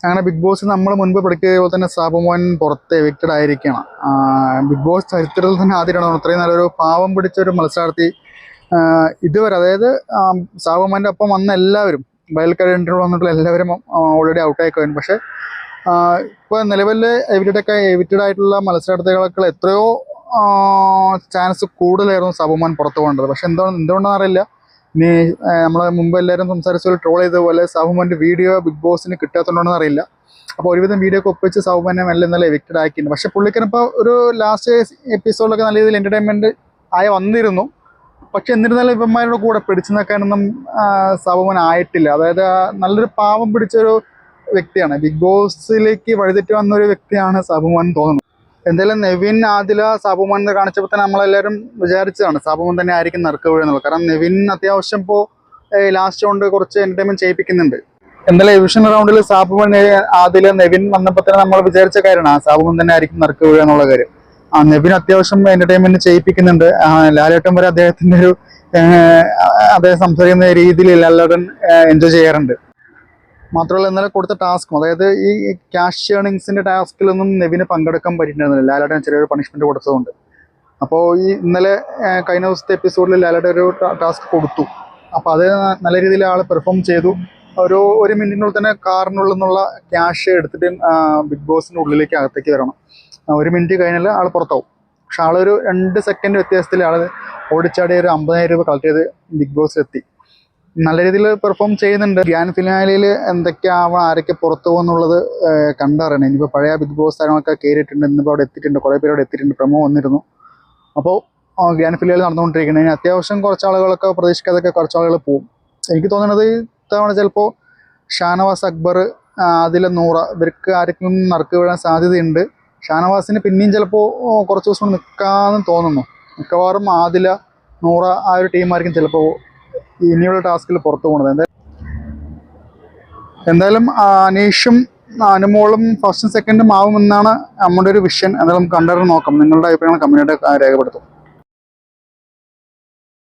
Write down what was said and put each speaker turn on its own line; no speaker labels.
അങ്ങനെ big boss നമ്മൾ മുൻപ് പഠിക്കുക പോലെ തന്നെ സാബുമോൻ പുറത്ത് എവിക്റ്റഡ് ആയിരിക്കണം. ബിഗ് ബോസ് ചരിത്രത്തിൽ തന്നെ ആദ്യമായിട്ടാണ് ഇത്രയും നല്ലൊരു പാവം പിടിച്ചൊരു മത്സരാർത്ഥി ഇതുവരെ, അതായത് സാബുമോൻ്റെ ഒപ്പം വന്ന എല്ലാവരും വയൽക്കാരിൽ വന്നിട്ടുള്ള എല്ലാവരും ഓൾറെഡി ഔട്ടായി കഴിഞ്ഞു. പക്ഷേ ഇപ്പോൾ നിലവിൽ എവിക്റ്റഡ് ആയിട്ടുള്ള മത്സരാർത്ഥികളൊക്കെ എത്രയോ ചാൻസ് കൂടുതലായിരുന്നു സാബുമോൻ പുറത്തു പോകേണ്ടത്. പക്ഷെ എന്തുകൊണ്ടാണെന്ന് അറിയില്ല. ഇനി നമ്മൾ മുമ്പ് എല്ലാവരും സംസാരിച്ച ട്രോൾ ചെയ്തതുപോലെ സാബുമോൻ്റെ വീഡിയോ ബിഗ് ബോസിന് കിട്ടാത്തതുകൊണ്ടാണെന്ന് അറിയില്ല. അപ്പോൾ ഒരുവിധം വീഡിയോ ഒക്കെ ഒപ്പിച്ച് സാബുമോനെ നല്ല എവിക്റ്റഡ് ആക്കിയിട്ടുണ്ട്. പക്ഷേ പുള്ളിക്കാരിപ്പോൾ ഒരു ലാസ്റ്റ് എപ്പിസോഡിലൊക്കെ നല്ല രീതിയിൽ എൻ്റർടൈൻമെൻറ്റ് ആയി വന്നിരുന്നു. പക്ഷെ എന്നിരുന്നാലും ഇവന്മാരുടെ കൂടെ പിടിച്ചു നിൽക്കാനൊന്നും സാബുമോൻ ആയിട്ടില്ല. അതായത് നല്ലൊരു പാവം പിടിച്ചൊരു വ്യക്തിയാണ്. ബിഗ് ബോസിലേക്ക് വഴിതെറ്റി വന്നൊരു വ്യക്തിയാണ് സാബുമോൻ തോന്നുന്നു. എന്തായാലും നെവിൻ, ആദില, സാബുമോൻ എന്ന് കാണിച്ചപ്പോൾ തന്നെ നമ്മളെല്ലാവരും വിചാരിച്ചതാണ് സാബുമോൻ തന്നെ ആയിരിക്കും നറുക്ക് വീഴുന്നുള്ളത്. കാരണം നെവിൻ അത്യാവശ്യം ഇപ്പോൾ ലാസ്റ്റ് കൊണ്ട് കുറച്ച് എൻ്റർടൈൻമെൻറ്റ് ചെയ്യിപ്പിക്കുന്നുണ്ട്. എന്തായാലും എവിഷൻ റൗണ്ടിൽ സാബുമോൻ, ആദില, നെവിൻ വന്നപ്പോൾ തന്നെ നമ്മൾ വിചാരിച്ച കാര്യമാണ് സാബുമോൻ തന്നെ ആയിരിക്കും നറുക്ക് വീഴുക എന്നുള്ള കാര്യം. നെവിൻ അത്യാവശ്യം എൻ്റർടൈൻമെൻറ്റ് ചെയ്യിപ്പിക്കുന്നുണ്ട്. ലാലേട്ടൻ വരെ അദ്ദേഹത്തിൻ്റെ അദ്ദേഹം സംസാരിക്കുന്ന രീതിയിൽ എല്ലാവരും എൻജോയ് ചെയ്യാറുണ്ട്. മാത്രമല്ല ഇന്നലെ കൊടുത്ത ടാസ്കും, അതായത് ഈ ക്യാഷ് ഏണിങ്സിൻ്റെ ടാസ്കിലൊന്നും നെവിന് പങ്കെടുക്കാൻ പറ്റിയിട്ടുണ്ടായിരുന്നില്ല. ലാലേട്ടൻ ചെറിയൊരു പണിഷ്മെൻറ്റ് കൊടുത്തതുകൊണ്ട്. അപ്പോൾ ഈ ഇന്നലെ കഴിഞ്ഞ ദിവസത്തെ എപ്പിസോഡിൽ ലാലേട്ടൻ ഒരു ടാസ്ക് കൊടുത്തു. അപ്പോൾ അത് നല്ല രീതിയിൽ ആൾ പെർഫോം ചെയ്തു. ഒരു മിനിറ്റിനുള്ളിൽ തന്നെ കാറിനുള്ളിൽ നിന്നുള്ള ക്യാഷ് എടുത്തിട്ട് ബിഗ് ബോസിൻ്റെ ഉള്ളിലേക്ക് അകത്തേക്ക് വരണം. 1 മിനിറ്റ് കഴിഞ്ഞാൽ ആൾ പുറത്താവും. പക്ഷെ ആളൊരു 2 സെക്കൻഡ് വ്യത്യാസത്തിൽ ആൾ ഓടിച്ചാടി ഒരു 50,000 രൂപ കളക്ട് ചെയ്ത് ബിഗ് ബോസിലെത്തി. നല്ല രീതിയിൽ പെർഫോം ചെയ്യുന്നുണ്ട്. ഗ്രാൻഡ് ഫിനാലിൽ എന്തൊക്കെയാവാം, ആരൊക്കെ പുറത്തു പോകുന്നുള്ളത് കണ്ടറിയണം. ഇനിയിപ്പോൾ പഴയ ബിഗ് ബോസ് താരങ്ങളൊക്കെ കയറിയിട്ടുണ്ട്. ഇന്നിപ്പോൾ അവിടെ എത്തിയിട്ടുണ്ട്, കുറേ പേര് അവിടെ എത്തിയിട്ടുണ്ട്, പ്രമോ വന്നിരുന്നു. അപ്പോൾ ഗ്രാൻഡ് ഫിനാലിൽ നടന്നുകൊണ്ടിരിക്കുന്നത്. ഇനി അത്യാവശ്യം കുറച്ച് ആളുകളൊക്കെ പ്രതീക്ഷിക്കാതൊക്കെ കുറച്ച് ആളുകൾ പോകും. എനിക്ക് തോന്നുന്നത് ഇത്തവണ ചിലപ്പോൾ ഷാനവാസ്, അക്ബർ, ആദില, നൂറ ഇവർക്ക് ആർക്കും നറുക്ക് വീഴാൻ സാധ്യതയുണ്ട്. ഷാനവാസിന് പിന്നെയും ചിലപ്പോൾ കുറച്ച് ദിവസം നിൽക്കാമെന്ന് തോന്നുന്നു. മിക്കവാറും ആദില, നൂറ ആ ഒരു ടീമായിരിക്കും ചിലപ്പോൾ ഇനിയുള്ള ടാസ്കിൽ പുറത്തു പോകുന്നത്. എന്തായാലും അനീഷും അനുമോളും ഫസ്റ്റും സെക്കൻഡും ആവുമെന്നാണ് നമ്മുടെ ഒരു വിഷൻ. എന്തായാലും കണ്ടറിഞ്ഞ് നോക്കാം. നിങ്ങളുടെ അഭിപ്രായങ്ങൾ കമൻറ്റായിട്ട് രേഖപ്പെടുത്തും.